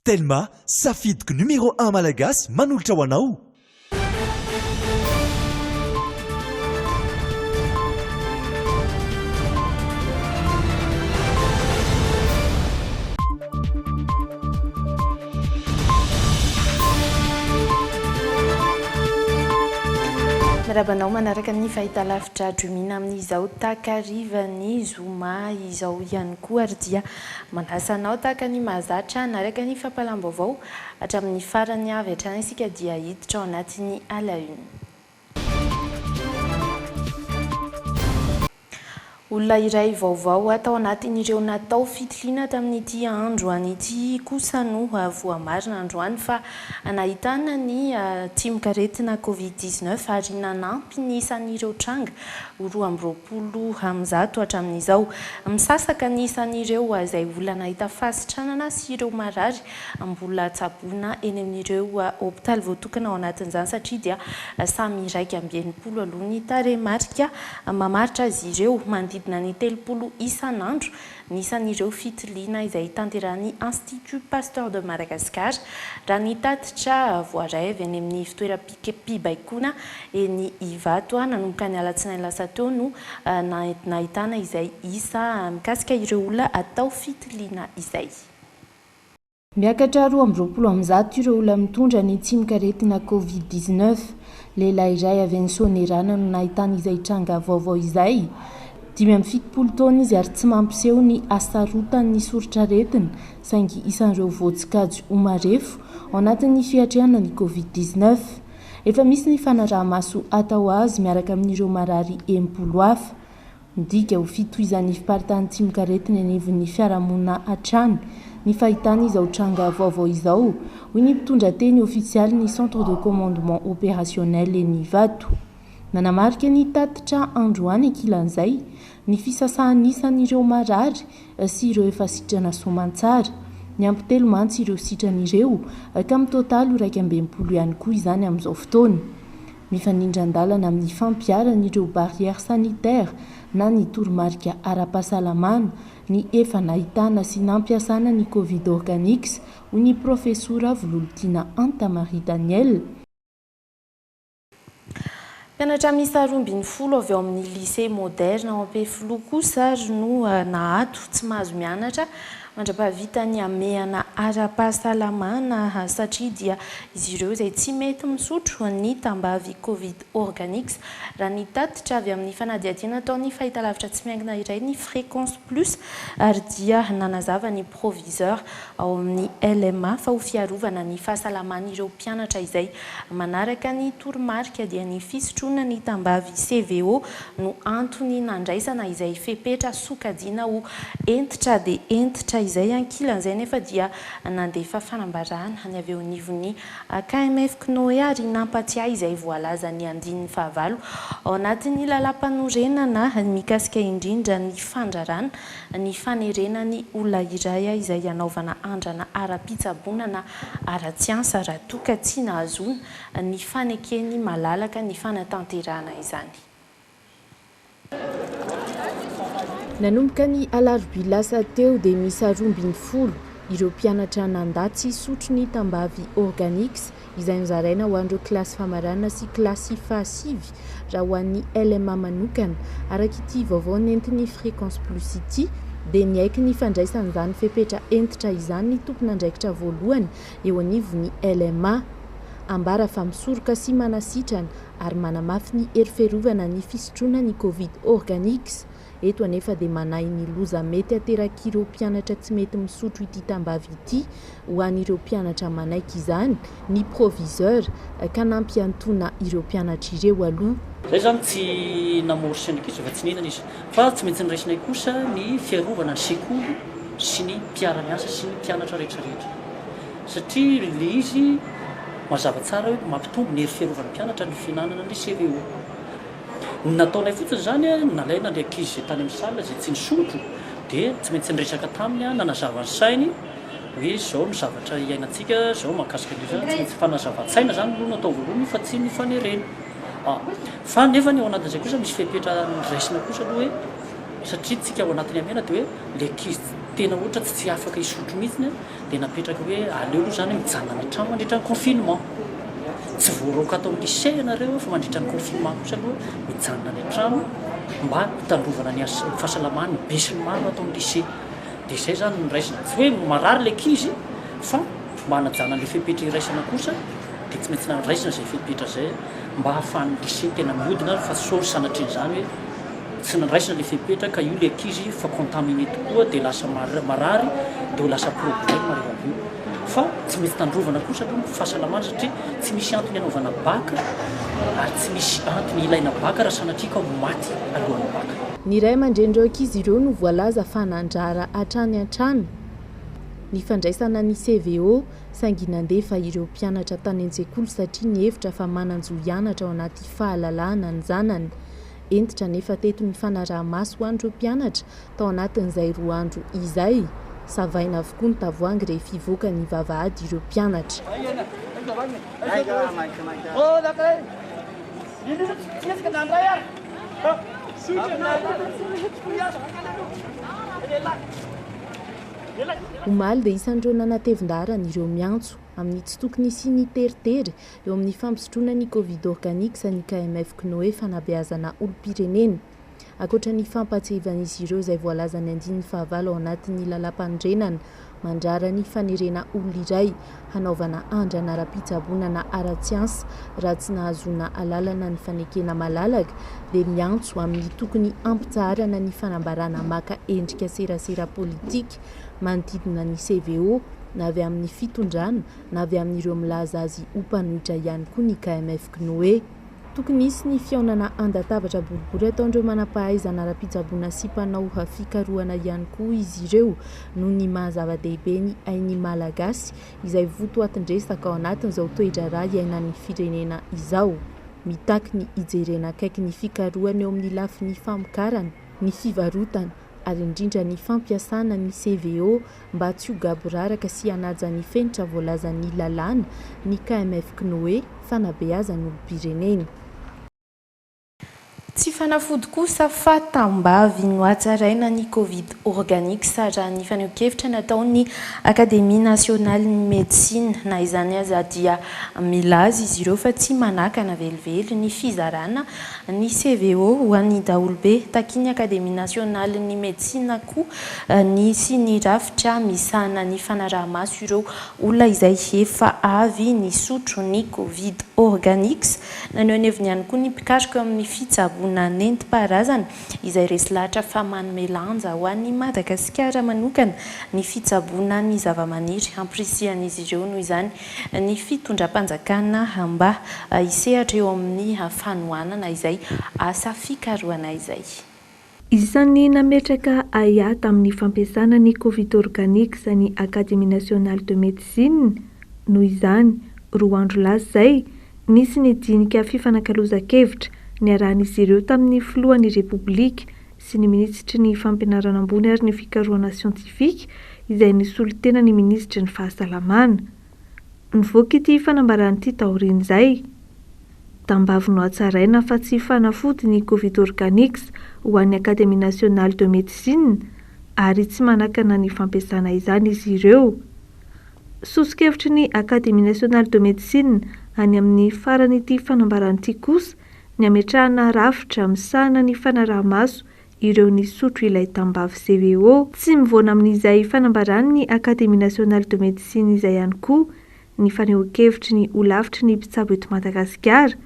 Telma, safidiko numéro 1 malagasy manolotra ho anao. Mirabanao manaraka ny fahitalavitra dromina amin'izao takarivany zoma izao ihany koa ary dia manasanao tahaka ny mahazatra naraka ny fampalam-baovao hatramin'ny farany avy hatrany isika dia hiditra ao anatin'ny alaune. Olona iray vaovao atao anatin'ireo natao fitiliana tamin'ity andro an'ity kosa no voamarina androany fa nahitana ny timokaretina Covid-19 ary nanampy ny isan'ireo tranga 2020 hatramin'izao. Misasaka ny isan'ireo izay olona nahita fasitranana sy ireo marary mbola tsaboina eny amin'ireo hôpitaly voatokana ao anatin'izany satria dia samy iraika amby 80 aloha ny tarehimarika mamaritra azy ireo manodidina ny 30 isan'andro ny isan'ireo fitiliana izay tanterahany Institut Pasteur de Madagascar raha ny tatitra voarevy any amin'ny fitoeram-pibaikona eny Ivato nanomboka ny alatsinainy lasa teo no nahitana izay isa mikasika ireo olona atao fitiliana izay. Miakatra 2020 ireo olona mitondra ny timokaretina Covid-19 lehilahy iray avy any Sonerana no nahitana izay tranga vaovao izay. 70 taona izy ary tsy mampiseho ny asarotan'ny sorotraretina saingy isan'ireo voatsikajy omarefo ao anatin'ny fiatrehana ny Covid-19. Efa misy ny fanaraha-maso atao azy miaraka amin'ireo marary 80 hafa. Midika ho fitohizan'ny fiparitany timokaretina anivon'ny fiarahamonina hatrany ny fahitana izao tranga vaovao izao hoy ny mpitondra teny ofisialy ny Centre de Commandement Opérationnel eny Ivato. Nanamarika ny tatitra androany ankilan'izay ny fisasahany isan'ireo marary sy ireo efa sitrana soamantsara. Ny ampitelo mantsy ireo sitran'ireo ka amin'ny totaly 120 ihany koa izany amin'izao fotoana. Mifanindran-dalana amin'ny fampiaran'ireo barrières sanitaires na ny toromarika ara-pahasalamana ny efa nahitana sy nampiasana ny Covid Organics hoy ny profesora Vololtina Anta-Marie Daniel. Mpianatra miisa 12 avy ao amin'ny lycée moderne ao Ampefiloha kosa no nahato tsy mahazo mianatra mandra-pahavita ny amehana ara-pahasalamana satria dia izy ireo izay tsy mety misotro ny tambavy Covid Organics raha ny tatitra avy amin'ny fanadihadiana ataon'ny fahitalavitra tsy miangina iray ny Fréquence Plus ary dia nanazava ny proviseur ao amin'ny LMA fa ho fiarovana ny fahasalaman'ireo mpianatra izay manaraka ny toromarika dia ny fisotroana ny tambavy CVO no antony nandraisana izay fepetra sokajina ho entitra dia entitra izay ankilan'izay nefa dia nandefa fanambarana ny avy eo anivon'ny KMF Knoe ary nampatsiahy izay voalaza ny andininy fahavalo ao anatin'ny lalam-panorenana mikasika indrindra ny fandrarana ny fanerenany olona iray izay hanaovana andrana ara-pitsaboana na ara-tsiansa raha toa tsy nahazoana ny fanekeny malalaka ny fanatanterahana izany. Nanomboka ny alarobia lasa teo dia misy 12 ireo mpianatra nandatsy sotro ny tambavy Organics izay nozaraina ho an'ireo kilasy famarana sy kilasy fahasivy raha ho an'ny LMA manokana araka ity vaovao nentin'ny Fréquence Plus ity dia niaiky ny fandraisan'izany fepetra entitra izany ny tompon'andraikitra voalohany eo anivon'ny LMA ambara fa misoroka sy manasitrana ary manamafy ny hery fiarovana ny fisotroana ny Covid Organics. Eto anefa dia manahy ny loza mety aterak'ireo mpianatra tsy mety misotro ity tambavy ity ho an'ireo mpianatra manaiky izany ny proviseur ka nampiantona ireo mpianatra ireo aloha. Zay zany tsy namory ny ankizy fa tsy ninana izy fa tsy maintsy niraisinay kosa ny fiarovana ny sekoly sy ny mpiara-miasa sy ny mpianatra rehetrarehetra satria le izy mazava tsara hoe mampitombo ny hery fiarovana mpianatra ny finanana ny CVO. Nataonay fotsiny zany nalaina ny ankizy zay tany amin'ny salle zay tsy nisotro dia tsy maintsy niresaka taminy nanazava ny sainy hoe zao ny zavatra iainantsika zao mahakasika an'io zany tsy maintsy fanazava-tsaina zany no natao voalohany fa tsy ny fanerena. Fa nefa ny ao anatin'izay kosa misy fepetra raisina kosa aloha hoe satria tsika ao anatin'ny amena dia hoe le ankizy tena ohatra tsy afaka isotro mihitsy dia napetraka hoe aleo aloha zany mijanona ny trano mandritra ny confinement tsy voaroka atao amin'ny lycée ianareo fa mandritra ny confinement kosa aloha mijanona ny trano mba hitandrovana ny fahasalamany be sy ny maro atao amin'ny lycée dia izay zany niraisina tsy hoe marary le ankizy fa mba hanajana le fepetra iraisana kosa dia tsy maintsy naraisina izay fepetra zay mba hahafahan'ny lycée tena mihodina fa sory sanatr'izany hoe tsy naraisina le fepetra ka io le ankizy fa contaminé tokoa dia lasa marary dia ho lasa problème rehefa fa tsy mety tandrovana kosa aloha fahasalamana satria tsy misy antony anaovana baka ary tsy misy antony ilaina baka raha sanatria ka maty alohan'ny baka. Ny ray aman-dren'ireo ankizy ireo no voalaza fanandrara hatrany an-trano ny fandraisana ny CVO saingy nandefa ireo mpianatra tany an-tsekoly satria ny hevitra fa mananjo hianatra ao anaty fahalalahana ny zanany. Entitra nefa teto ny fanaraha-maso ho an'ireo mpianatra tao anatin'izay 2 andro izay savaina avokoa ny tavoahangy rehefa hivoaka ny vavahady ireo mpianatra. Omaly dia isan'ireo nanatevin-darana ireo miantso amin'ny tsy tokony isiany teritery eo amin'ny fampisotroana ny Covid organique ny KMF Knoe fanabeazana olom-pirenena. Ankoatra ny fampatsiavan'izy ireo izay voalaza ny 15 ao anatin'ny lalam-pandrenana mandrara ny fanerena olona iray hanaovana andrana ara-pitsaboana ara-tsiansa raha tsy nahazoana alalana ny fanekena malalaka dia miantso amin'ny tokony ampitsarana ny fanambarana maka endrika serasera politika manodidina ny CVO na avy amin'ny fitondrana na avy amin'ireo milaza azy ho mpanohitra ihany koa ny KMF Knoe. Tokony isy ny fiaonana andatavatra boribory ataon'ireo manam-pahaizana ara-pitsaboana sy mpanao fikarohana ihany koa izy ireo noho ny mahazava-dehibe ny ainy malagasy izay votoatindresaka ao anatin'izao toedrara iainan'ny firenena izao. Mitaky ny ijerena akaiky ny fikarohana eo amin'ny lafiny famokarana, ny fivarotana ary indrindra ny fampiasana ny CVO mba tsy ho gaboraraka sy hanaja ny fenitra voalazan'ny lalàna ny KMF Knoe fanabeazana olom-pirenena. Tsy fanafody kosa fa tambavy no hatsaraina ny Covid organique sara ny faneho-kevitra nataon'ny Akademia Nasionale ny Medicine na izany aza dia milaza izy ireo fa tsy manakana velively ny fizarana ny CVO ho an'ny daholobe takin'ny Akademia Nasionale ny Medicine koa ny sy ny rafitra misana ny fanaraha-maso ireo olona izay efa avy ny sotro ny Covid organique naneho ny heviny ihany koa ny mpikaroka amin'ny fitsaboana nentim-paharazana izay resy lahatra fa manome lanja ho an'ny Madagasikara manokana ny fitsaboana ny zava-maniry ampirisian'izy ireo noho izany ny fitondram-panjakana mba hisehatra eo amin'ny fanohanana izay asa fikarohana izay. Isan'ny nametraka aya tamin'ny fampiasana ny Covid organique ny Académie Nationale de Médecine noho izany 2 andro lasa izay nisy ny dinika fifanakaloza-kevitra ny arahan'izy ireo tamin'ny filohan'ny Repoblika sy ny minisitry ny fampianarana ambony ary ny fikarohana siantifika izay nisolitena ny minisitry ny fahasalamana. Nivoaka ity fanambarana ity taoriana izay. Tambavy no hatsaraina fa tsy fanafody ny Covid organique ho an'ny Académie Nationale de Médecine ary tsy manakana ny fampiasana izany izy ireo. Sosokevitry ny Académie Nationale de Médecine any amin'ny farany ity fanambarana ity kosa ny ametrahana rafitra misana ny fanaraha-maso ireo ny sotro ilay tambavy CVO. Tsy mivoana amin'izay fanambarana ny Académie Nationale de Médecine izay ihany koa ny faneho-kevitry ny holavitry ny mpitsabo eto Madagasikara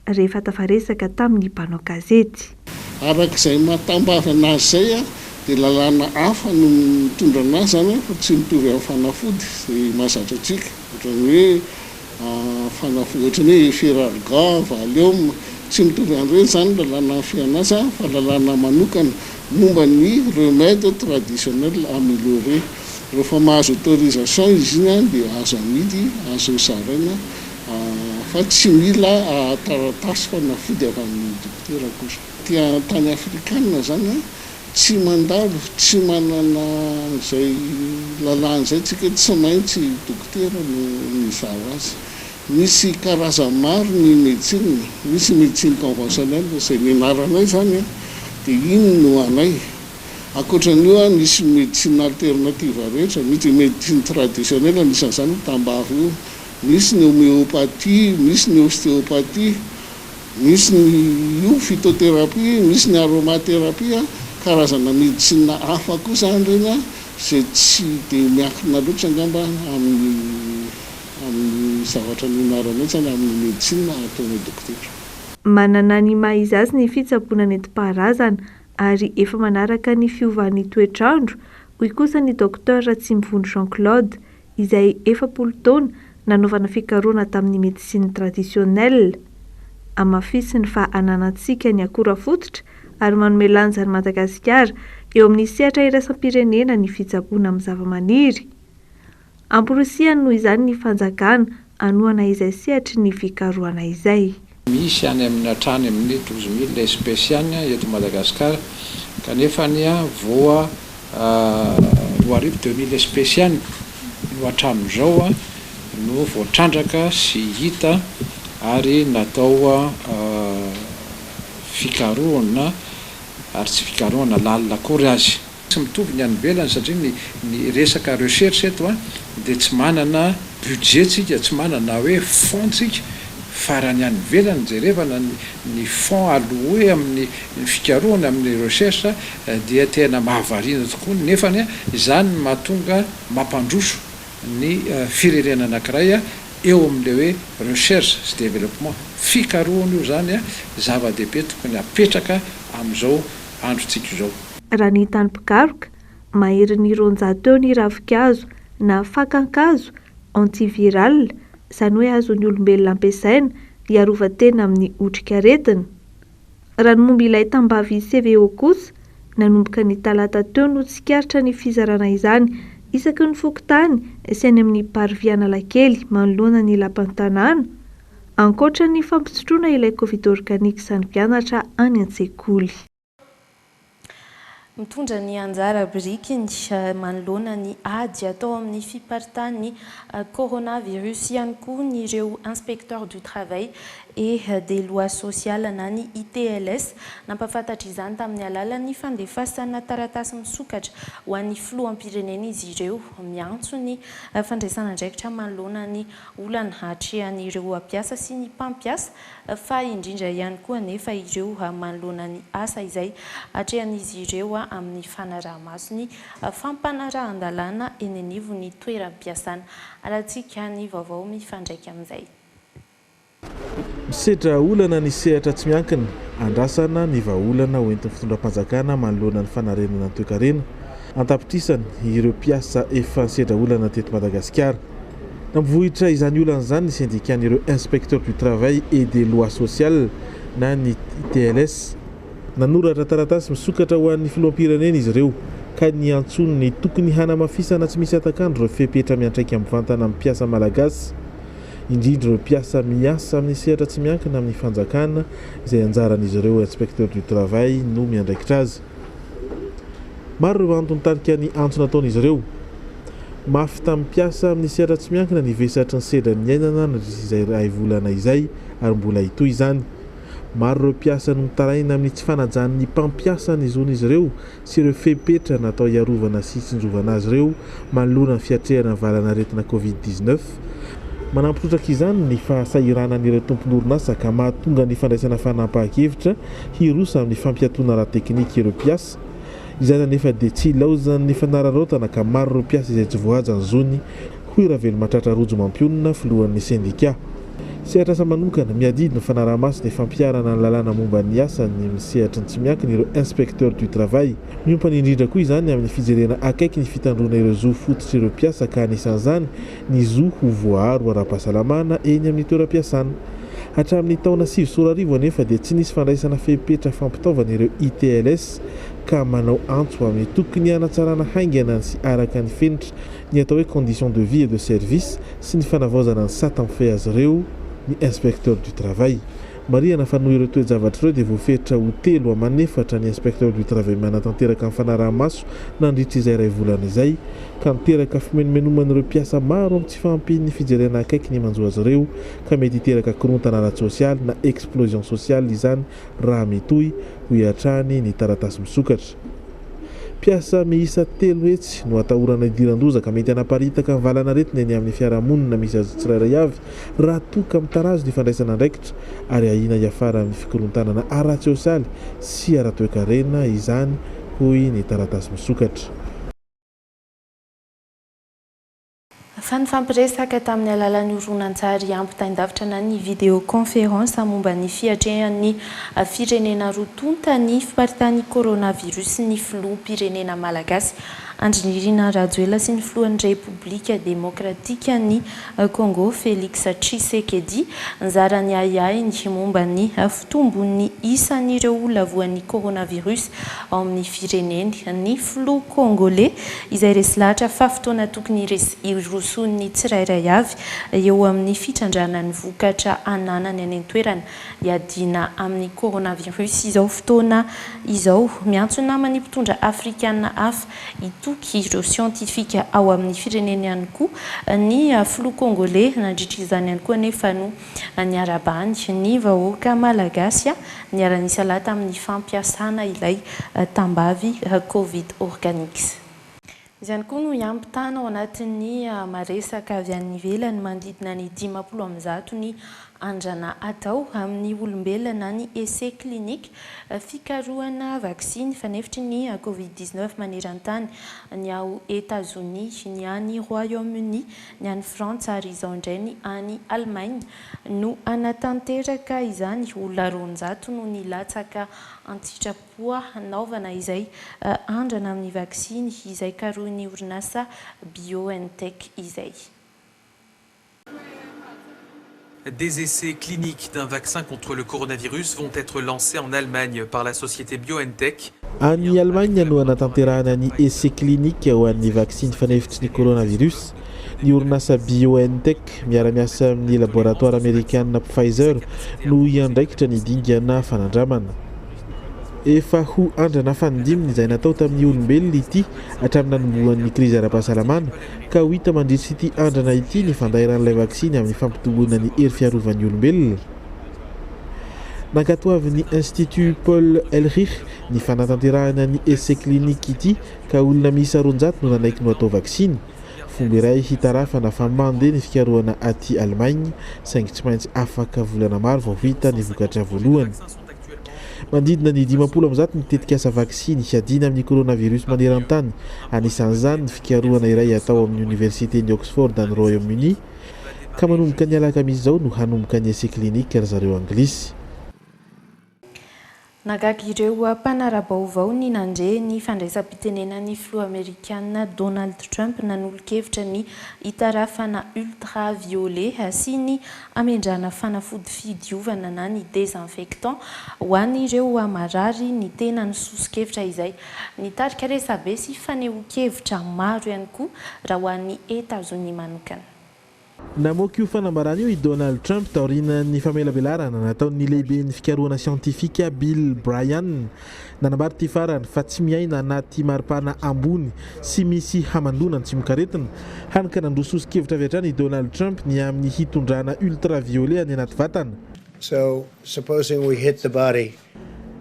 rehefa tafaresaka tamin'ny mpanao gazety. Arak'izay mahatambavy anazy izay dia lalàna hafa no mitondra anazy zany fa tsy mitovy amin'ny fanafody izay mahazatra antsika ohatran'ny hoe fanafody ohatran'ny hoe Feralga, Valium tsy mitovy amin'ireny zany lalàna fianazy fa lalàna manokana momba ny remède traditionnel amélioré. Rehefa mahazo autorisation izy iny dia azo amidy, azo zaraina fa tsy mila taratasy fanafody avy amin'ny dokotera kosa. Tia tany afrikanina zany tsy mandalo, tsy manana izay lalàna izay tsika tsy maintsy dokotera no mizava azy. Misy karazany maro ny médecine, misy médecine conventionnelle izay nianaranay zany dia iny no anay. Ankoatran'io a misy médecine alternative rehetra, misy médecine traditionnelle anisan'izany tambavy io, misy ny homéopathie, misy ny ostéopathie, misy ny io phytothérapie, misy ny aromathérapie, karazana médecine hafa koa zany reny a zay tsy dia miankina loatra angamba amin'ny zavatra nianarana mihitsy amin'ny médecine ataon'ny dokotera. Manana ny maha izy azy ny fitsaboana nentim-paharazana ary efa manaraka ny fiovan'ny toetrandro, hoy kosa ny Dr Tsimivondry Jean-Claude izay 40 taona nanaovana fikarohana tamin'ny médecine traditionnelle. Amafisiny fa ananantsika ny akora fototra ary manome lanjany Madagasikara eo amin'ny sehatra iraisam-pirenena ny fitsaboana amin'ny zava-maniry. Amporosiany noho izany ny fanjakana anohana izay sehatry ny fikarohana izay. Misy any amin'ny hatrany amin'ny 12 000 espèces ihany eto Madagasikara, kanefa ny voa 2000 espèces ihany no hatramin'izao no voatrandraka sy hita ary natao fikarohana ary tsy fikarohana lalina akory azy. Tsy mitovy ny any ivelany satria ny resaka recherche eto dia tsy manana budget tsika, tsy manana hoe fondsika farany any ivelany jerevana ny fond alloué amin'ny fikarohana amin'ny recherche dia tena mahavariana tokoa, nefa izany mahatonga mampandroso ny firenena anankiray eo amin'ilay hoe recherche sy développement. Fikarohana io zany zava-dehibe tokony apetraka amin'izao androntsika izao. Raha ny tany pikaroka mahery ny 200 eo ny ravin-kazo na fakan-kazo antiviral, izany hoe azon'ny olombelona ampiasaina hiarovan-tena amin'ny otrikaretina. Raha ny momba ilay tambavy CVO kosa, nanomboka ny talata teo no tsikaritra ny fizarana izany isaky ny fokontany sy any amin'ny parvy Analakely manoloana ny lapan'ny tanàna, ankoatra ny fampisotroana ilay Covid organique sy ny mpianatra any an-tsekoly. Mitondra ny anjara biriky ny manoloana ny ady atao amin'ny fiparitahan'ny coronavirus ihany koa ny ireo inspecteur du travail et des lois sociales na ny ITLS nampafantatra izany tamin'ny alalan'ny fandefasana taratasy misokatra ho an'ny filoham-pirenena izy ireo miantso ny fandraisana andraikitra manoloana ny olana hatrehan'ireo mpiasa sy ny mpampiasa fa indrindra ihany koa nefa ireo manoloana ny asa izay hatrehan'izy ireo amin'ny fanaraha-maso ny fampanarahan-dalàna eny anivon'ny toeram-piasana. Arahantsika ny vaovao mifandraika amin'izay. Misedra olana ny sehatra tsy miankina, andrasana ny vahaolana hoentin'ny fitondram-panjakana manoloana ny fanarenana ny toe-karena, antapitrisany ireo mpiasa efa misedra olana teto Madagasikara. Nampivohitra izany olana izany ny syndican'ireo inspecteur du travail et des lois sociales na ny ITLS. Nanoratra taratasy misokatra ho an'ny filoham-pirenena izy ireo ka ny antsony ny tokony hanamafisana tsy misy atakandro ireo fepetra miantraika amin'ny vantana amin'ny mpiasa malagasy, indrindra ireo mpiasa miasa amin'ny sehatra tsy miankina amin'ny fanjakana izay anjaran'izy ireo inspecteur du travail no miandraikitra azy. Maro ireo antony tarika ny antso nataon'izy ireo. Mafy tamin'ny mpiasa amin'ny sehatra tsy miankina ny vesatry ny sedra ny ainana izay ray volana izay ary mbola hitoy izany. Maro ireo mpiasa no mitaraina amin'ny tsy fanajan'ny mpampiasa ny zon'izy ireo sy ireo fepetra natao hiarovana sy hitsinjovana azy ireo manoloana ny fiatrehana valana aretina Covid-19. Manampitrotraka izany ny fahasahiranan'ireo tompon'orinasa ka mahatonga ny fandraisana fanampahan-kevitra hirosa amin'ny fampiatoana ara-teknika ireo mpiasa. Izany anefa dia tsy ilaozany ny fanararaotana ka maro ireo mpiasa izay tsy voahaja ny zony, hoy Ravelonmatratra Rojo Mampionona filohan'ny syndicat. Sehatra asa manokana miadidy ny fanaraha-maso ny fampiarana ny lalàna momba ny asa ny misehatra tsy miankina ireo inspecteur du travail. Miompany indrindra koa izany amin'ny fijerena akaiky ny fitandrona ireo zo fototra ireo mpiasa ka anisan'izany ny zo ho voaharo ara-pahasalamana eny amin'ny toeram-piasana. Hatramin'ny taona 2024 anefa dia tsy nisy fandraisana fepetra fampitaovana ireo ITLS ka manao antso amin'ny tokony hanatsarana haingana sy araka ny fenitra ny atao hoe condition de vie et de service sy ny fanavaozana ny sata mifehy azy ireo ny inspecteur du travail. Marihana fa noho ireo toe-javatra ireo dia voafehitra ho 3 amanefatra ny inspecteur du travail manatanteraka amin'ny fanaraha-maso nandritra izay ray volana izay ka miteraka fimenomenomana ireo mpiasa maro amin'ny tsy fahampian'ny fijerena akaiky ny manjo azy ireo ka mety hiteraka korontana ara-tsosialy na explosion sociale izany raha mitohy ho hiatrany ny taratasy misokatra. Piasa miisa 3 hetsy no atahorana idiran-dozaka mety hanaparitaka ny valanaretina eny amin'ny fiarahamonina misy azy tsirairay avy raha toka amin'ny tarazo ny fandraisana andraikitra ary ahina hiafara amin'ny fikorontanana ara-tsosialy sy ara-toekarena izany hoy ny taratasy misokatra. Fa nifampiresaka tamin'ny alalan'ny horonan-tsary ampitaindavitra na ny vidéoconférence momba ny fiatrehan'ny firenena roa tonta ny fiparitahan'ny coronavirus ny filoham-pirenena malagasy Andrinirina Rajoelina sy ny filohan'ny Repoblika Demokratika ny Congo Félix Tshisekedi nizarany ahiahy ny momba ny fitombon'ny isan'ireo olona voan'ny coronavirus ao amin'ny fireneny ny filoha congolais izay resy lahatra fa fotoana tokony iroson'ny tsirairay avy eo amin'ny fitrandrana ny vokatra ananany any an-toerana hiadina amin'ny coronavirus izao fotoana izao miantso namany mpitondra afrikanina hafa itoky ireo siantifika ao amin'ny fireneny ihany koa ny filoha congolais nandritra izany ihany koa nefa no niarabany ny vahoaka malagasy niara-nisa lahy tamin'ny fampiasana ilay tambavy Covid organique. Izany koa no iampitana ao anatin'ny maresaka avy any ivelany manodidina ny 50 ny andrana atao amin'ny olombelona ny essai clinique fikarohana vaksiny fanefitry ny Covid-19 maneran-tany ny ao États-Unis, ny any Royaume-Uni, ny any France ary izao indray ny any Allemagne no anatanteraka izany olona 200 no nilatsaka antsitrapoa naovana izay andrana amin'ny vaksiny izay karohin'ny orinasa BioNTech izay. Des essais cliniques d'un vaccin contre le coronavirus vont être lancés en Allemagne par la société BioNTech. Any Allemagne no anatanterahana ny essai clinique ho an'ny vaksiny fanefitry ny coronavirus. Ny orinasa BioNTech miara-miasa amin'ny laboratoire américaine Pfizer no iandraikitra ny dingana fanandramana. Efa ho andrana fanindiminy izay natao tamin'ny olombelona ity hatramin'ny nanombohan'ny krizy ara-pahasalamana ka ho hita mandritra ity andrana ity ny fandairan'ilay vaksiny amin'ny fampitombona ny hery fiarovan'ny olombelona. Nankatoavin'ny Institut Paul Ehrlich ny fanatanterahana ny essai clinique ity ka olona miisa 200 no nanaiky no atao vaksiny. Fomba iray hitarafana fa mandeha ny fikarohana aty Allemagne saingy tsy maintsy afaka volana maro vao hita ny vokatra voalohany. Mandidina ny 50 mitetika asa vaksiny hiadina amin'ny coronavirus maneran-tany. Anisan'izany ny fikarohana iray atao amin'ny universitén'i Oxford any Royaume-Uni ka manomboka ny alakamisy izao no hanomboka ny essai clinique ry zareo anglisy. Nagaga ireo mpanara-baovao ny nandre ny fandraisam-pitenenan'ny filoha Amerikanina Donald Trump nanolo-kevitra ny hitarafana ultraviolet sy ny amendrana fanafody fidiovana na ny désinfectant ho an'ireo marary ny tena ny soso-kevitra izay nitarika resabe sy faneho-kevitra maro ihany koa raha ho an'ny États-Unis manokana. Namoaka io fanambarana io i Donald Trump taorian'ny famelabelarana nataon'ny lehiben'ny fikarohana siantifika Bill Bryan. Nanambara ty farany fa tsy miaina anaty maripana ambony sy misy hamandonany tsy mikaretina hanika nandrososi-kevitra avy hatrany i Donald Trump ny amin'ny hitondrana ultraviolet any anaty vatana. So supposing we hit the body,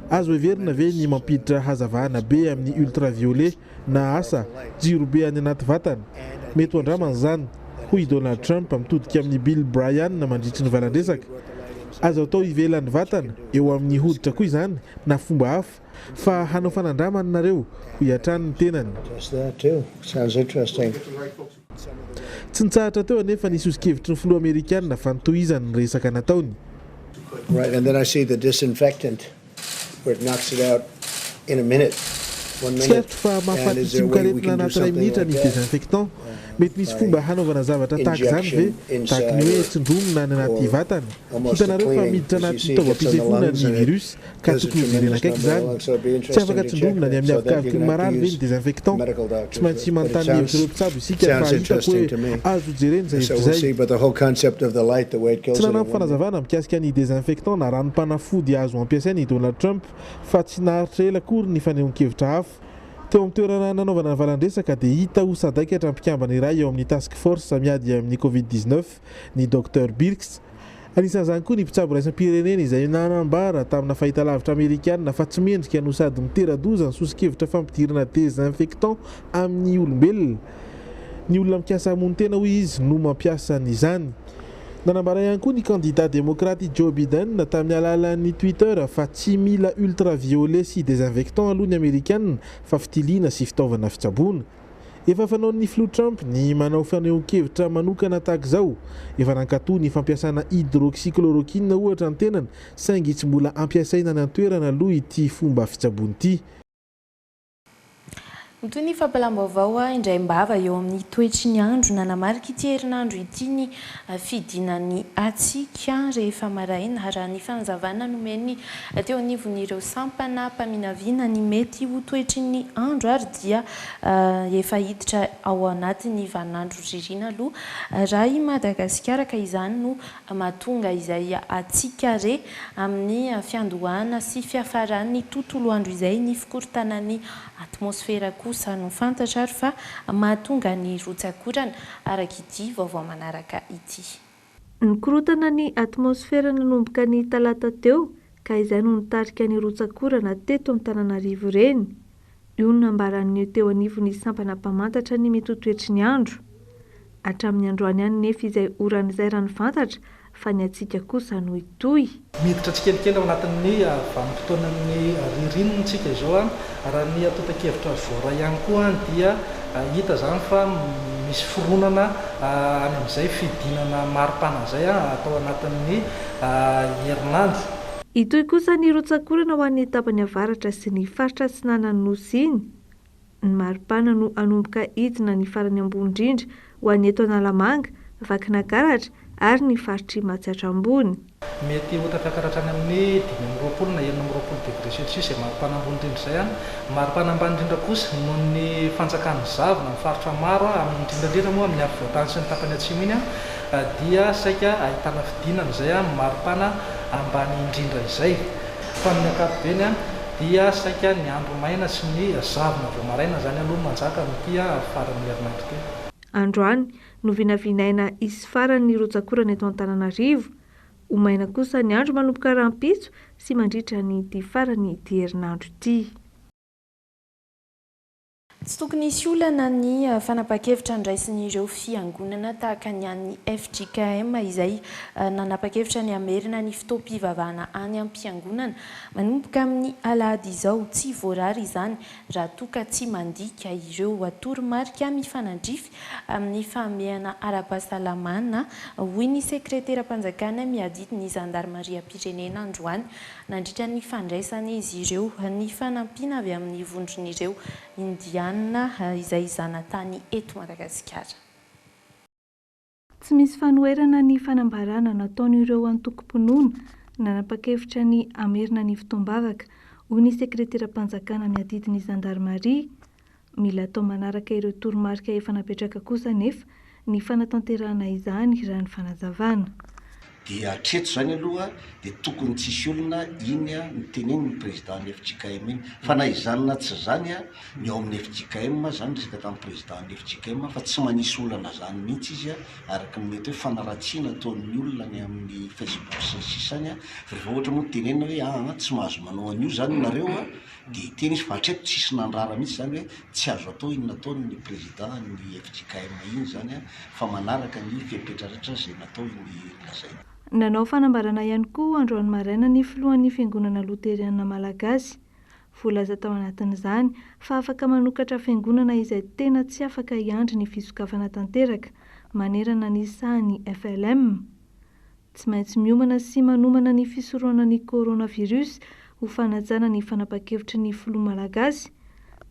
azo heverina ve ny mampiditra hazavana be amin'ny ultraviolet na asa jiro be any anaty vatana? Mety ho andramana zany hoy Donald Trump mitodika amin'ny Bill Bryan na mandritry ny valandresaka. Azo atao ivelan'ny vatana eo amin'ny hoditra koa izany na fomba hafa fa hanao fanandramana nareo hoy hatrany ny tenany. Tsy nitsahatra teo anefa nisy osikevitry ny filoha Amerikanina fa nitohizany ny resaka nataony. right? And then I see the disinfectant where it knocks it out in a minute. 1 minute. Certo fa mahafaty tsy mikaretina anaty 2 minitra ny désinfectant. Mety misy fomba hanaovana zavatra tahaka izany ve tahaka ny hoe tsindromina any anaty vatana. Hitanareo fa miditra anaty fitaovam-pisefoana ny virus ka tokony hojerena akaiky izany. Tsy afaka tsindromina ny amin'ny avokavoky ny marary ve ny désinfectant. Tsy maintsy manontany hevitra ireo mpitsabo isika fa hitako hoe azo jerena izay hevitra izay. Tsy nanampy fanazavana mikasika ny désinfectant na ranom-panafody azo ampiasainy Donald Trump fa tsy naharitra ela akory ny fanehoan-kevitra hafa. Teo amin'ny toerana nanaovana ny valandresaka dia hita ho sadaikatra mpikambana iray eo amin'ny task force miady amin'ny Covid-19 ny Dr Birx anisan'izany koa ny mpitsabo raisam-pirenena izay nanambara tamina fahitalavitra amerikanina fa tsy mendrika no sady mitera-doza ny sosikevitra fampidirana désinfectant amin'ny olombelona. Ny olona mikasa hamono-tena hoy izy no mampiasa n'izany. Nanambara ihany koa ny candidat démocrate Joe Biden tamin'ny alalan'ny Twitter fa tsy mila ultraviolet sy désinfectant aloha ny amerikanina fa fitiliana sy fitaovana fitsaboana. Efa fanaon'ny Flo Trump ny manao fanehoan-kevitra manokana tahaka izao. Efa nankatoa ny fampiasana hydroxychloroquine ohatra ny tenany saingy tsy mbola ampiasaina ny antoerana aloha ity fomba fitsaboana ity. Toy ny fampalam-baovao indray mbava eo amin'ny toetry ny andro nanamarika ity herinandro ity ny fidinan'ny hatsika rehefa maraina raha ny fanazavana nomeny teo anivon'ireo sampana mpaminaviana ny mety ho toetry ny andro ary dia efa hiditra ao anatin'ny vaninandro ririna aloha raha i Madagasikara ka izany no mahatonga izay hatsika re amin'ny fiandohana sy fiafaran'ny tontolo andro izay ny fikorontanan'ny atmosfera kosa no fantatra ary fa mahatonga ny rotsakorana araka ity vaovao manaraka ity. Ny korotana ny atmosfera nanomboka ny talata teo ka izay no nitarika ny rotsakorana teto Antananarivo reny. Io no nambaran'ny teo anivon'ny sampana mpamantatra ny metotoetry ny andro. Hatramin'ny androany ihany nefa izay oran'izay raha ny fantatra fa ny hatsika kosa no hitoy. Miditra tsikelikely ao anatin'ny vanim-potoanan'ny ririnantsika izao raha ny atota-kevitra zora ihany koa dia hita zany fa misy foronana any amin'izay fidinana maripana izay atao anatin'ny herinandro. Hitoy kosa ny rotsakorana ho an'ny tapany avaratra sy ny faritra atsinanan'ny nosy iny. Ny maripana no anomboka hidina ny farany ambony indrindra ho an'ny eto Analamanga, Vakinakaratra ary ny faritry Matsatra ambony. Mety ho tafiakaratra any amin'ny 5 na 20 degré celsius izay maripana ambony indrindra izay any. Maripana ambany indrindra kosa noho ny fanjakan'ny zavona ny faritra maro amin'ny indrindra moa amin'ny afovoantany sy ny tapany atsimo iny dia saika ahitana fidinana izay maripana ambany indrindra izay. Fa amin'ny ankapobeny dia saika ny andro maina sy ny zavona vao maraina zany aloha manjaka amin'ity faran'ny herinandro ity. Androany no vinavinaina isy faran'ny rotsakorana eto Antananarivo. Ho maina kosa ny andro manomboka rahampitso sy mandritra ny ity farany ity herinandro ity. Tsy tokony hisy olana ny fanapa-kevitra andraisin'ireo fiangonana tahaka ny an'ny FJKM izay nanapa-kevitra ny amerina ny fitaom-pivavahana any am-piangonana manomboka amin'ny alahady izao tsy voarary izany raha toka tsy mandika ireo toromarika mifanandrify amin'ny fameana ara-pahasalamana hoy ny sekretera-panjakana miadity ny zandarmaria-pirenena androany nandritra ny fandraisana izy ireo ny fanampiana avy amin'ny vondron'ireo indiana izay zanatany eto Madagasikara. Tsy misy fanoherana ny fanambarana nataon'ireo antokom-pinoana nanapa-kevitra ny amerina ny fotoam-bavaka hoy ny sekretera-panjakana miadity ny zandarmaria. Mila atao manaraka ireo toromarika efa napetraka kosa nefa ny fanatanterahana izany raha ny fanazavana. Dia hatreto zany aloha dia tokony tsisy olona iny miteneny ny président ny FJKM iny fa na izany na tsy zany ny ao amin'ny FJKM zany resaka tamin'ny président ny FJKM fa tsy manisy olana zany mihitsy izy araka ny mety hoe fanaratsiana ataon'ny olona ny amin'ny Facebook sy ny sisany rehefa ohatra moa tenenina hoe tsy mahazo manao an'io zany nareo dia teny izy fa hatreto tsisy nandrara mihitsy zany hoe tsy azo atao iny nataony ny président ny FJKM iny zany fa manaraka ny fepetraratra zay natao iny lazaina. Nanao fanambarana ihany koa androany maraina ny filohan'ny fiangonana loteriana malagasy. Voalaza tao anatin'izany fa afaka manokatra fiangonana izay tena tsy afaka hiandry ny fisokafana tanteraka manerana ny sahany FLM. Tsy maintsy miomana sy manomana ny fisorohana ny coronavirus ho fanajana ny fanapa-kevitry ny filoha malagasy.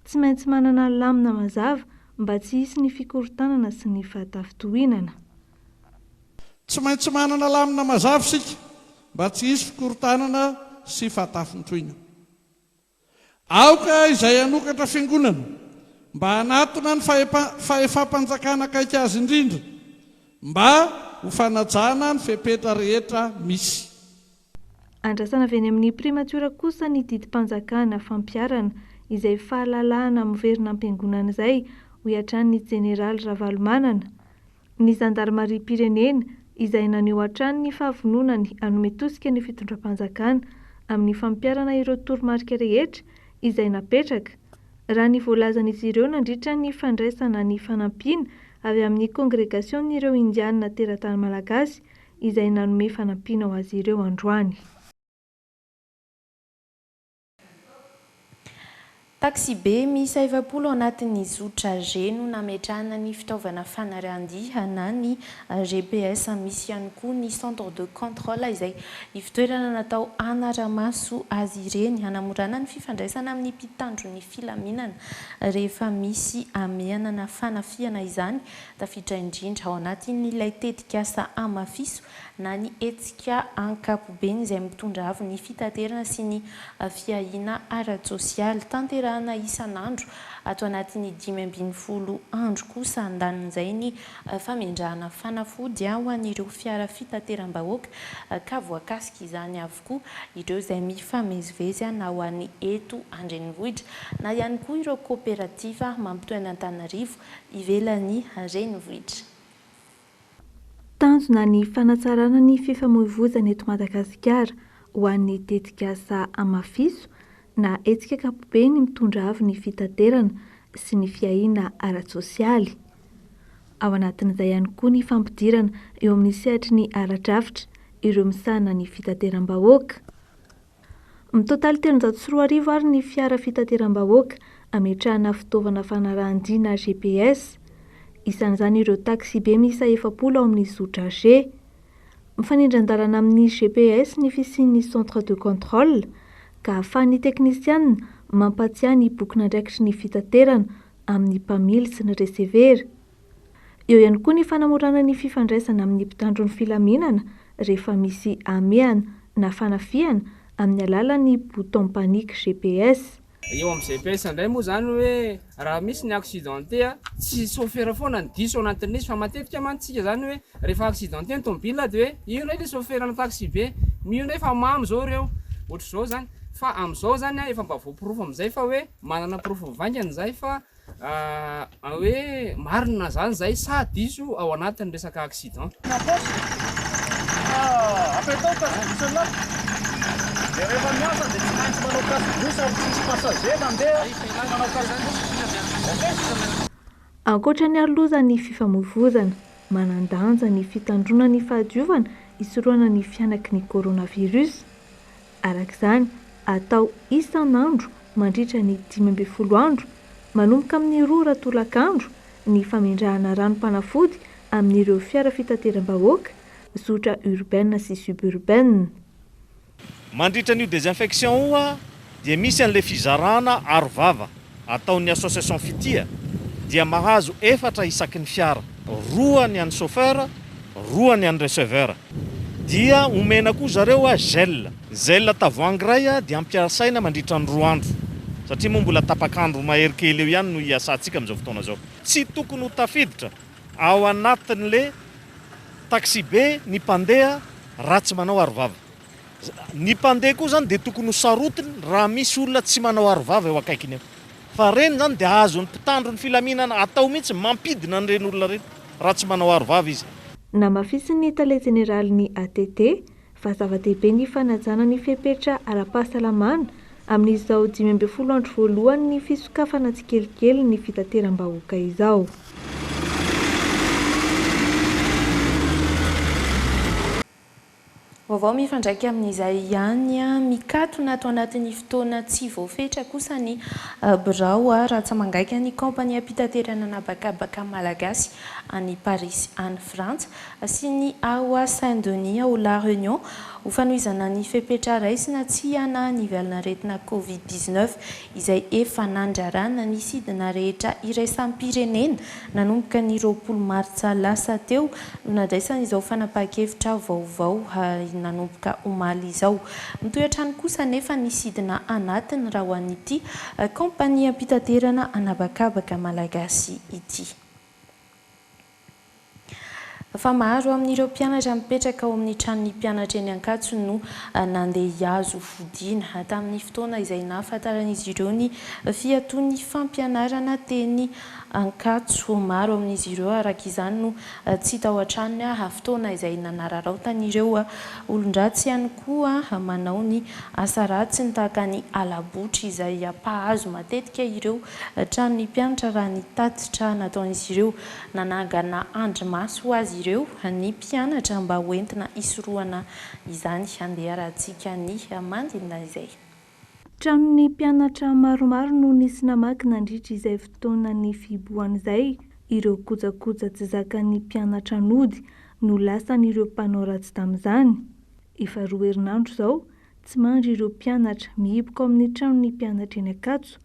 Tsy maintsy manana lamina mazava mba tsy hisy ny fikorontanana sy ny fahatafitohinana. Tsy maintsy manana lamina mazava sika mba tsy hisy fikorontanana sy fahatafontroina. Aoka izay anokatra fiangonana mba hanatona ny fahefa-panjakana akaiky azy indrindra mba ho fanajana ny fepetra rehetra misy. Andrasana avy any amin'ny primatiora kosa ny didim-panjakana fampiarana izay fahalalahana miverina am-piangonana izay ho iatran'ny jeneraly Ravalomanana. Ny zandarmaria-pirenena izay naneho hatrany ny fahavononany hanome tosika ny fitondram-panjakana amin'ny fampiarana ireo toromarika rehetra izay napetraka. Raha ny voalazan'izy ireo nandritra ny fandraisana ny fanampiana avy amin'ny kongregasion'ireo indianina teratany malagasy izay nanome fanampiana ho azy ireo androany. Taxibe miisa 20 anatin'ny zotra G no nametrahana ny fitaovana fanarihan-diana ny GPS misy ihany koa ny centre de contrôle izay ivitoerana natao anara-maso azy ireny hanamorana ny fifandraisana amin'ny mpitandro ny filaminana rehefa misy ameana na fanafiana izany tafiditra indrindra ao anatin'ilay tetikasa amafiso na ny etsika ankapobeny izay mitondra avy ny fitaterana sy ny fiahina ara-tsosialy tanterahana isan'andro ato anatin'ny 5 andro kosa andanin'izay ny famindrahana fanafody ho an'ireo fiara fitateram-bahoaka ka voakasika izany avokoa ireo izay mifamezivezy na ho an'ny eto andrenivohitra na ihany koa ireo kooperativa mampitoy an'Antananarivo ivelan'ny renivohitra. Tanjona ny fanatsarana ny fifamoivoizana eto Madagasikara ho an'ny tetikasa amafiso na etsika ankapobeny mitondra avy ny fitaterana sy ny fiahina ara-tsosialy. Ao anatin'izay ihany koa ny fampidirana eo amin'ny sehatry ny ara-drafitra ireo misana ny fitateram-bahoaka. Mitotaly 304 ary ny fiara fitateram-bahoaka ametrahana fitaovana fanarahan-diana GPS. Isan'izany ireo taxibe miisa 70 ao amin'ny zotra G. Mifanindran-dalana amin'ny GPS ny fisian'ny centre de contrôle ka ahafahan'ny teknisianina mampatsiahy ny boky nandraikitry ny fitaterana amin'ny mpamily sy ny resevera. Eo ihany koa ny fanamorana ny fifandraisana amin'ny mpitandro ny filaminana rehefa misy ameana na fanafiana amin'ny alalan'ny bouton panique GPS. Eo amin'ny GPS indray moa zany hoe raha misy ny accidenté tsy chauffeur foana ny diso anatin'izy fa matetika mantsika zany hoe rehefa accidenté ny tomobile de hoe io ndray le chauffeur na taxi be io ndray fa mamy zao reo ohatry zao zany fa am'izao zany efa mba voaporofo am'izay fa hoe manana porofo vaingany zay fa hoe marina zany zay sa diso ao anatin'ny resaka accident. Rehefa miasa dia tsy maintsy manao kasibosy ary tsisy pasager mandeha manao kasibosy. Ankoatra ny aroloza ny fifamoivoizana, manandanja ny fitandrona ny fahadiovana isoroana ny fianaky ny coronavirus. Arak'izany, atao isan'andro mandritra ny 15 andro, manomboka amin'ny 2 ratolak'andro ny famindrahana ranom-panafody amin'ireo fiara fitateram-bahoaka, zotra urbaine sy suburbaine. Mandritra n'io désinfection io dia misy an'ilay fizarana arovava ataon'ny association fitia dia mahazo 4 isaky ny fiara, 2 ny an'ny chauffeur, 2 ny an'ny receveur. Dia omena koa zareo gel tavoahangy ray dia ampiasaina mandritra ny 2 andro satria moa mbola tapakandro mahery kely eo ihany no iasantsika amin'izao fotoana zao. Tsy tokony ho tafiditra ao anatin'le taxi be ny mpandeha raha tsy manao arovava. Ny mpandeha koa zany dia tokony ho sarotiny raha misy olona tsy manao arovava eo akaikiny eo. Fa reny zany dia azon'ny mpitandro ny filaminana atao mihitsy mampidina an'ireny olona reny raha tsy manao arovava izy. Namafisin'ny tale generalin'ny ATT fa zava-dehibe ny fanajana ny fepetra ara-pahasalamana amin'izao 15 andro voalohany ny fisokafana tsikelikely ny fitateram-bahoaka izao. Vaovao mifandraika amin'izay ihany mikatona ato anatin'ny fotoana tsy voafetra kosa ny birao ratsamangaiky ny kompania mpitaterana anabakabaka malagasy any Paris any Frantsa sy ny AOA Saint-Denis ao La Réunion ho fanohizana ny fepetra raisina tsy hana nivelana retina Covid-19 izay efa nandrarana ny sidina rehetra iraisam-pirenena nanomboka ny 20 martsa lasa teo no nadraisan'izao fanapahan-kevitra vaovao nanomboka omaly izao. Mitoetrany kosa nefa ny sidina anatiny raha ho an'ity kompania mpitaterana anabakabaka malagasy ity. Fa maro amin'ireo mpianatra mipetraka ao amin'ny tranon'ny mpianatra eny Ankatso no nandeha hiazo fodiana tamin'ny fotoana izay nahafantaran'izy ireo ny fiatoan'ny fampianarana teny ankatso maro amin'izy ireo araka izany no tsy hita ao an-tranony fotoana izay nanararaotany ireo olon-dratsy ihany koa manao ny asa ratsy ny tahaka ny alabotry izay mpahazo matetika ireo tranony mpianatra raha ny tatitra nataon'izy ireo nanangana andromaso azy ireo ny mpianatra mba hoentina isoroana izany andeha-rantsika ny mandina izay. Tranon'ny mpianatra maromaro no nisy namaky nandritra izay fotoana ny fiboahana izay. Ireo kojakoja tsy zakan'ny mpianatra nody no lasan'ireo mpanao ratsy tamin'izany. Efa 2 herinandro izao tsy mandry ireo mpianatra mihiboka amin'ny tranon'ny mpianatra eny Ankatso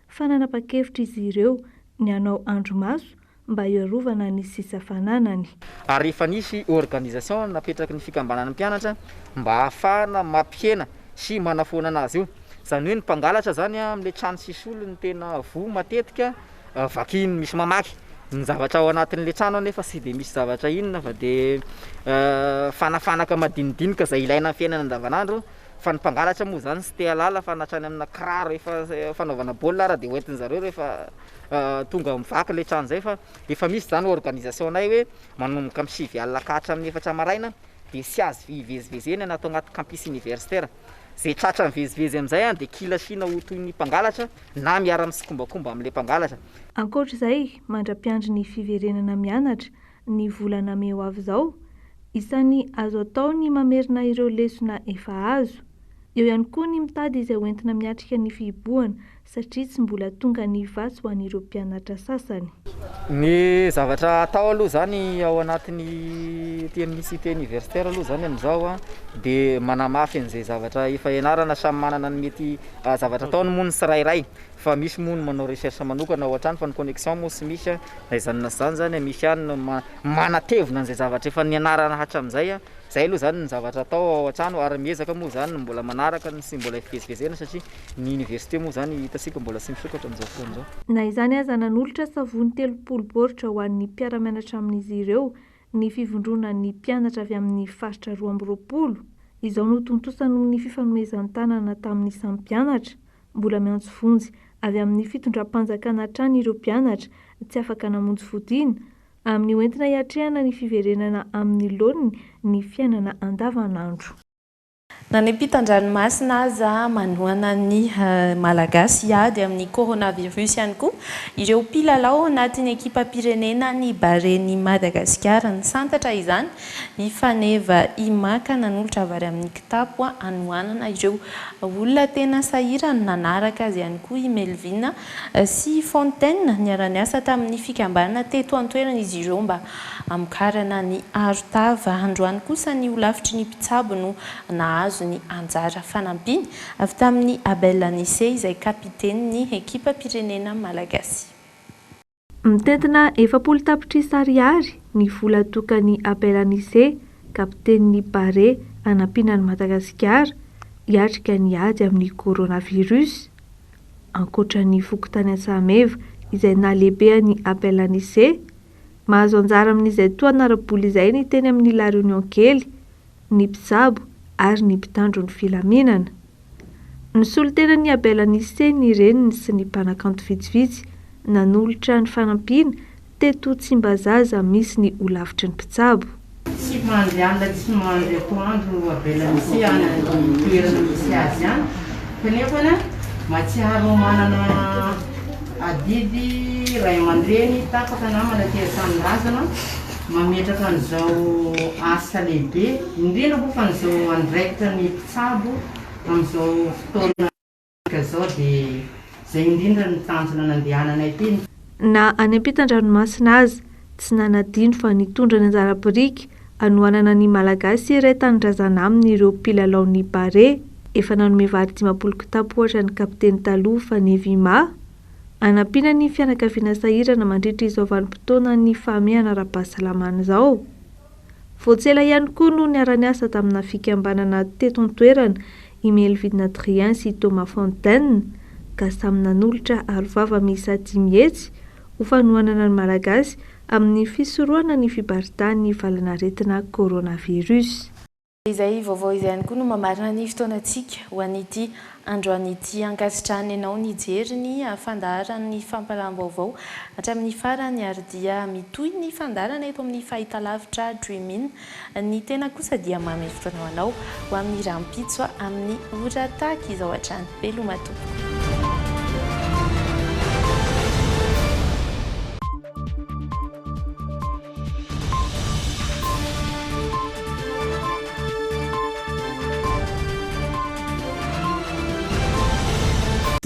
fa nanapa-kevitra izy ireo ny hanao andromaso mba iarovana ny sisa fananany. Ary efa nisy organisation napetraky ny fikambanana mpianatra mba ahafahana mampiena sy manafoana anazy io. Zany hoe ny mpangalatra zany amin'le trano sisy olo ny tena vo matetika vakiny misy mamaky ny zavatra ao anatin'le trano nefa tsy de misy zavatra inona fa de fanafanaka madinidinika izay ilaina amin'ny fiainana andavanandro. Fa ny mpangalatra moa zany tsy te halala fa natrany amina kiraro efa fanaovana baolina ara de hoentin zareo rehefa tonga mivaky le trano zay. Fa efa misy zany organisation nay hoe manomboka amin'ny 7 alina kahatra amin'ny 4 maraina de tsy azo ivezivezeny natao anaty campus universitaire. Zay tratra mivezivezy amin'izay de kilasina ho toy ny mpangalatra na miara misikombakomba amin'le mpangalatra. Ankoatr'izay mandra-piandry ny fiverenana mianatra ny volana May ho avy izao, isan'ny azo atao ny mamerina ireo lesona efa azo. Eo ihany koa ny mitady izay hoentina miatrika ny fiboahana satria tsy mbola tonga ny vatsy ho an'ireo mpianatra sasany. Ny zavatra atao aloha zany ao anatin'ny technicité universitaire aloha zany amin'izao de manamafy an'izay zavatra efa ianarana samy manana ny mety zavatra ataony moa ny tsirairay. Fa misy moa ny manao recherche manokana ao an-trano fa ny connexion moa tsy misy na izany zany misy ihany manatevina an'izay zavatra efa nianarana hatramin'izay. Zay aloha zany ny zavatra atao ao an-trano ary miezaka moa zany mbola manaraka sy mbola fivezivezena satria ny université moa zany hitasika mbola tsy misokatra amin'izao fotoana izao. Na izany aza nanolotra savony 30 baoritra ho an'ny mpiara-mianatra amin'izy ireo ny fivondrona ny mpianatra avy amin'ny faritra 12. Izao no tontosany ny fifanomezan-tanana tamin'ny samy mpianatra mbola miantso vonjy avy amin'ny fitondram-panjakana hatrany ireo mpianatra tsy afaka namonjy fodiana amin'ny hoentina hiatrehana ny fiverenana amin'ny laoniny ny fiainana andavanandro. Na ny mpitan-dranomasina aza manohana ny malagasy hiady amin'ny coronavirus ihany koa ireo mpilalao anatin'ny ekipam-pirenena ny Bareny Madagasikara ny santatra izany Ifaneva Imaka nanolotra avy amin'ny kitapo anohanana ireo olona tena sahirana nanaraka azy ihany koa i Melvina sy Fontaine niara-niasa tamin'ny fikambanana teto an-toerana izy ireo mba amokarana ny arotava. Androany kosa ny holavitry ny mpitsabo no nahazo ny anjara fanampiny avy tamin'ny Abel Anissé izay kapiten'ny ekipam-pirenena malagasy. Mitentina 7 tapitrisa ariary ny vola tokany Abel Anissé kapiten'ny Baré anampinan'ny Madagasikara hiatrika ny ady amin'ny coronavirus. Ankoatra ny fokotany Antsahameva izay nalehibe ny Abel Anissé, mahazo anjara amin'izay toanara-bola izay ny teny amin'ny La Réunion kely, ny mpitsabo ary ny mpitandro ny filaminana. Ny solon-tenan'ny Abel Anissé ny reniny sy ny mpanakanto vitsivitsy nanolotra ny fanampiana teto Tsimbazaza misy ny holavitry ny mpitsabo. Tsy mandehanla tsy mandeha atoandro Abel Anissé any amin'ny toerana misy azy any kanefana matsiaro manana adidy ray aman-dreny tapaka namana tesan-drazana mametraka an'izao asa lehibe indrindra moa fa an'izao andraikitra ny mpitsabo amin'izao fotoana zao dia zay indrindra ny tanjona nandehanana ity. Na any ampitan-dranomasina azy tsy nanadino fa nitondra ny anjara biriky anohanana ny malagasy iray tanindrazana aminy ireo mpilalaon'ny Baré. Efa nanome vary 50 kitapo ohatra ny kapiteny taloha Fanevima anampiana ny fianakaviana sahirana mandritra izao vanim-potoana ny famehana ara-pahasalamana izao. Voatsela ihany koa no niara-niasa tamina fikambanana teto an-toerana i Melvina Adrien sy Thomas Fontaine ka samy nanolotra arovava miisa 10 mihetsy ho fanohanana ny malagasy amin'ny fisorohana ny fibaritany valanaretina coronavirus. izay vaovao izay ihany koa no mamarina ny fotoanantsika ho an'ity androan'ity ankasitrahany ianao nijery ny fandaharan'ny fampalaam-baovao hatramin'ny farany ary dia mitohy ny fandarana eto amin'ny fahitalavitra Dreamin. Ny tena kosa dia manome fotoana ho anao ho amin'ny rahampitso amin'ny ora tahaka izao hatrany. Veloma tompoko.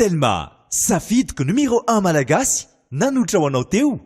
Telma, safidyko numéro 1 malagasy, nanotra ho anao teo